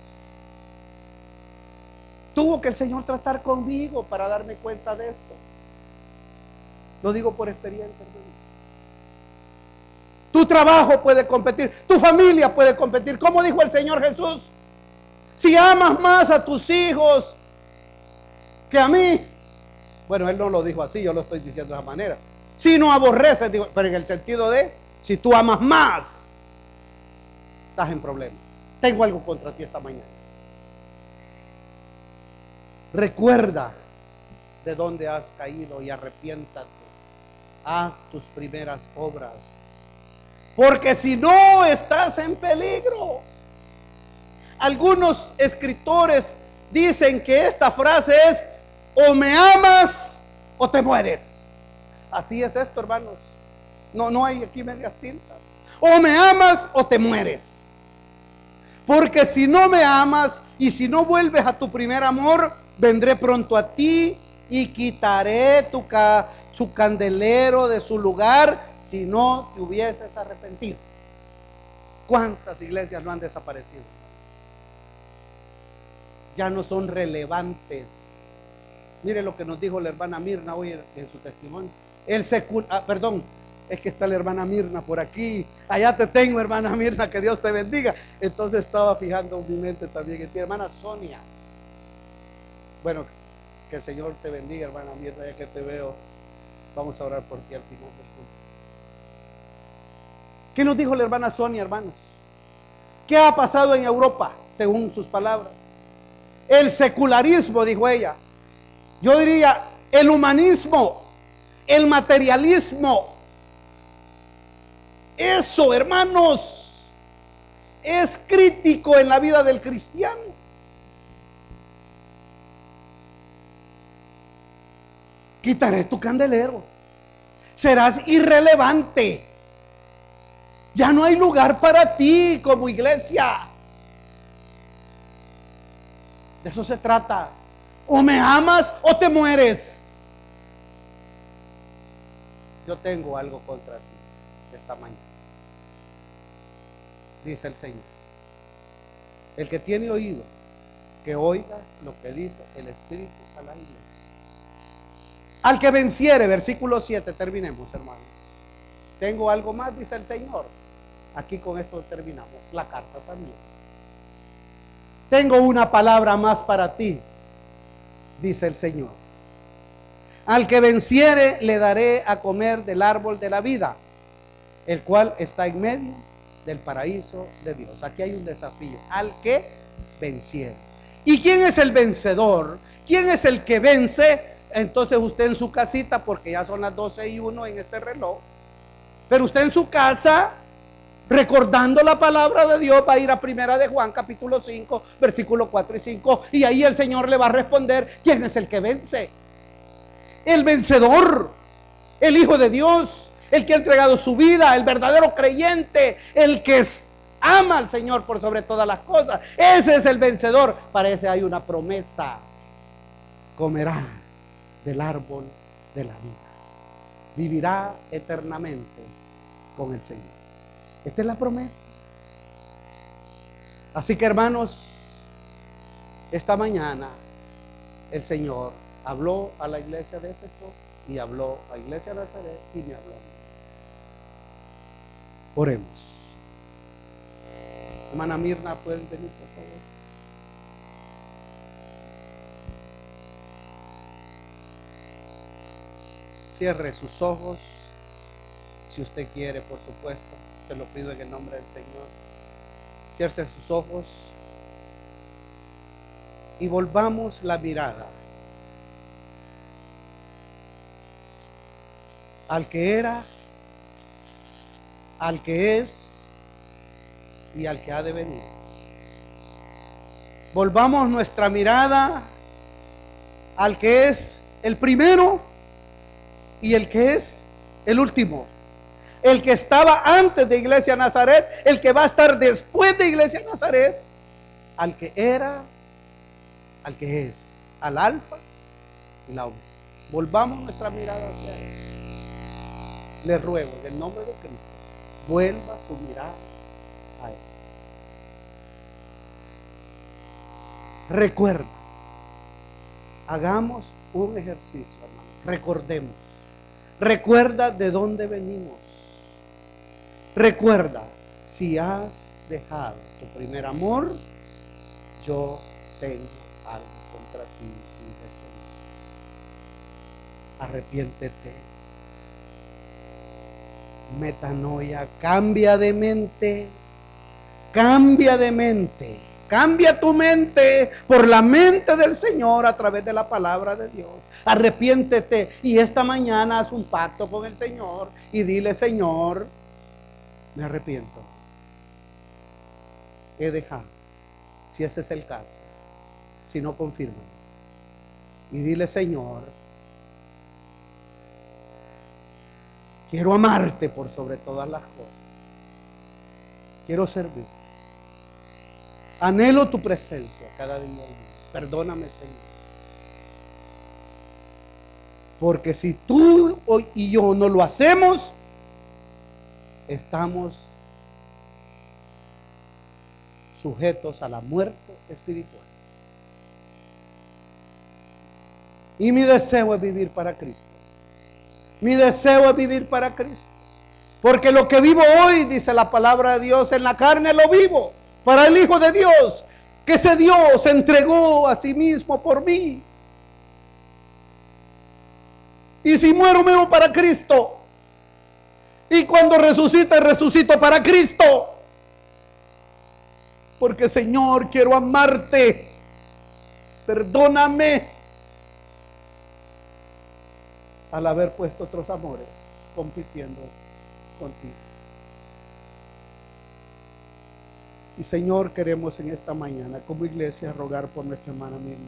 Tuvo que el Señor tratar conmigo para darme cuenta de esto. Lo digo por experiencia, hermanos. Tu trabajo puede competir, tu familia puede competir. ¿Cómo dijo el Señor Jesús? Si amas más a tus hijos que a mí. Bueno, Él no lo dijo así, yo lo estoy diciendo de esa manera. Si no aborreces, digo, pero en el sentido de, si tú amas más, estás en problemas. Tengo algo contra ti esta mañana. Recuerda de dónde has caído y arrepiéntate. Haz tus primeras obras. Porque si no, estás en peligro. Algunos escritores dicen que esta frase es: o me amas o te mueres. Así es esto, hermanos. No hay aquí medias tintas. O me amas o te mueres. Porque si no me amas y si no vuelves a tu primer amor, vendré pronto a ti y quitaré su candelero de su lugar si no te hubieses arrepentido. ¿Cuántas iglesias no han desaparecido? Ya no son relevantes. Mire lo que nos dijo la hermana Mirna hoy en su testimonio. Es que está la hermana Mirna por aquí. Allá te tengo, hermana Mirna, que Dios te bendiga. Entonces estaba fijando mi mente también en ti, hermana Sonia. Bueno, que el Señor te bendiga, hermana Mirna, ya que te veo. Vamos a orar por ti al final del culto. ¿Qué nos dijo la hermana Sonia, hermanos? ¿Qué ha pasado en Europa, según sus palabras? El secularismo, dijo ella. Yo diría el humanismo, el materialismo. Eso, hermanos, es crítico en la vida del cristiano. Quitaré tu candelero. Serás irrelevante. Ya no hay lugar para ti como iglesia. De eso se trata. O me amas o te mueres. Yo tengo algo contra ti esta mañana, dice el Señor. El que tiene oído, que oiga lo que dice el Espíritu a las iglesias. Al que venciere, versículo 7, terminemos, hermanos. Tengo algo más, dice el Señor. Aquí con esto terminamos la carta también. Tengo una palabra más para ti, dice el Señor. Al que venciere le daré a comer del árbol de la vida, el cual está en medio del paraíso de Dios. Aquí hay un desafío: al que venciere. ¿Y quién es el vencedor? ¿Quién es el que vence? Entonces usted en su casita, porque ya son las 12:01 en este reloj, pero usted en su casa, recordando la palabra de Dios, va a ir a Primera de Juan capítulo 5 versículos 4 y 5, y ahí el Señor le va a responder quién es el que vence. El vencedor, el Hijo de Dios, el que ha entregado su vida, el verdadero creyente, el que ama al Señor por sobre todas las cosas. Ese es el vencedor. Para ese hay una promesa: comerá del árbol de la vida, vivirá eternamente con el Señor. Esta es la promesa. Así que, hermanos, esta mañana el Señor habló a la iglesia de Éfeso y habló a la iglesia de Nazaret y me habló a mí. Oremos. Hermana Mirna, ¿pueden venir, por favor? Cierre sus ojos, si usted quiere, por supuesto. Se lo pido en el nombre del Señor. Cierre sus ojos y volvamos la mirada al que era, al que es y al que ha de venir. Volvamos nuestra mirada al que es el primero y el que es el último. El que estaba antes de Iglesia Nazaret, el que va a estar después de Iglesia Nazaret, al que era, al que es, al alfa y la omega. Volvamos nuestra mirada hacia él. Le ruego en el nombre de Cristo, vuelva su mirada a él. Recuerda, hagamos un ejercicio, hermano. Recordemos. Recuerda de dónde venimos. Recuerda, si has dejado tu primer amor, yo tengo algo contra ti, dice el Señor. Arrepiéntete. Metanoia, cambia de mente. Cambia de mente. Cambia tu mente por la mente del Señor a través de la palabra de Dios. Arrepiéntete y esta mañana haz un pacto con el Señor y dile: Señor, me arrepiento. He dejado. Si ese es el caso, si no, confirma. Y dile: Señor, quiero amarte por sobre todas las cosas. Quiero servir. Anhelo tu presencia cada día. Perdóname, Señor. Porque si tú y yo no lo hacemos, estamos sujetos a la muerte espiritual. Y mi deseo es vivir para Cristo. Mi deseo es vivir para Cristo. Porque lo que vivo hoy, dice la palabra de Dios, en la carne lo vivo para el Hijo de Dios, que ese Dios se entregó a sí mismo por mí. Y si muero, muero para Cristo. Y cuando resucite, resucito para Cristo. Porque, Señor, quiero amarte. Perdóname al haber puesto otros amores compitiendo contigo. Y, Señor, queremos en esta mañana como iglesia rogar por nuestra hermana Miriam.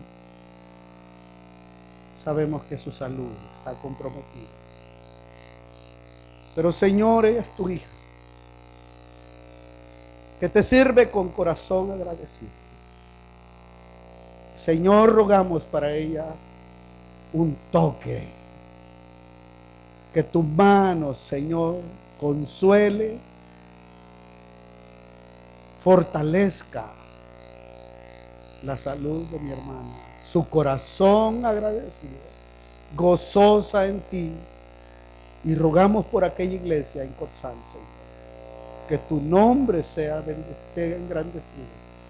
Sabemos que su salud está comprometida. Pero, Señor, ella es tu hija, que te sirve con corazón agradecido. Señor, rogamos para ella un toque. Que tu mano, Señor, consuele, fortalezca la salud de mi hermana. Su corazón agradecido, gozosa en ti. Y rogamos por aquella iglesia en Cotzán, Señor, que tu nombre sea engrandecido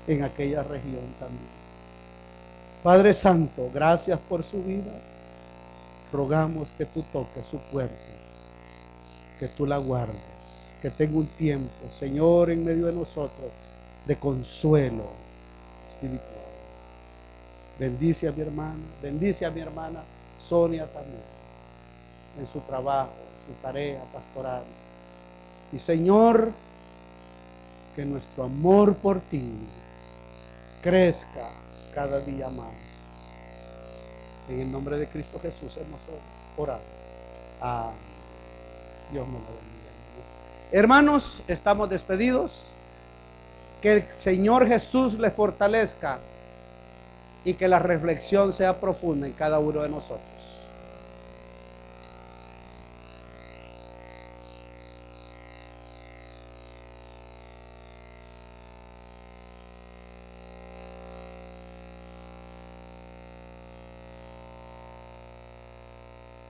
en aquella región también. Padre Santo, gracias por su vida. Rogamos que tú toques su cuerpo, que tú la guardes que tenga un tiempo, Señor, en medio de nosotros, de consuelo espiritual. Bendice a mi hermana, bendice a mi hermana Sonia también, en su trabajo, en su tarea pastoral. Y Señor, que nuestro amor por ti crezca cada día más. En el nombre de Cristo Jesús hemos orado. Dios me lo bendiga. Hermanos, estamos despedidos. Que el Señor Jesús les fortalezca y que la reflexión sea profunda en cada uno de nosotros.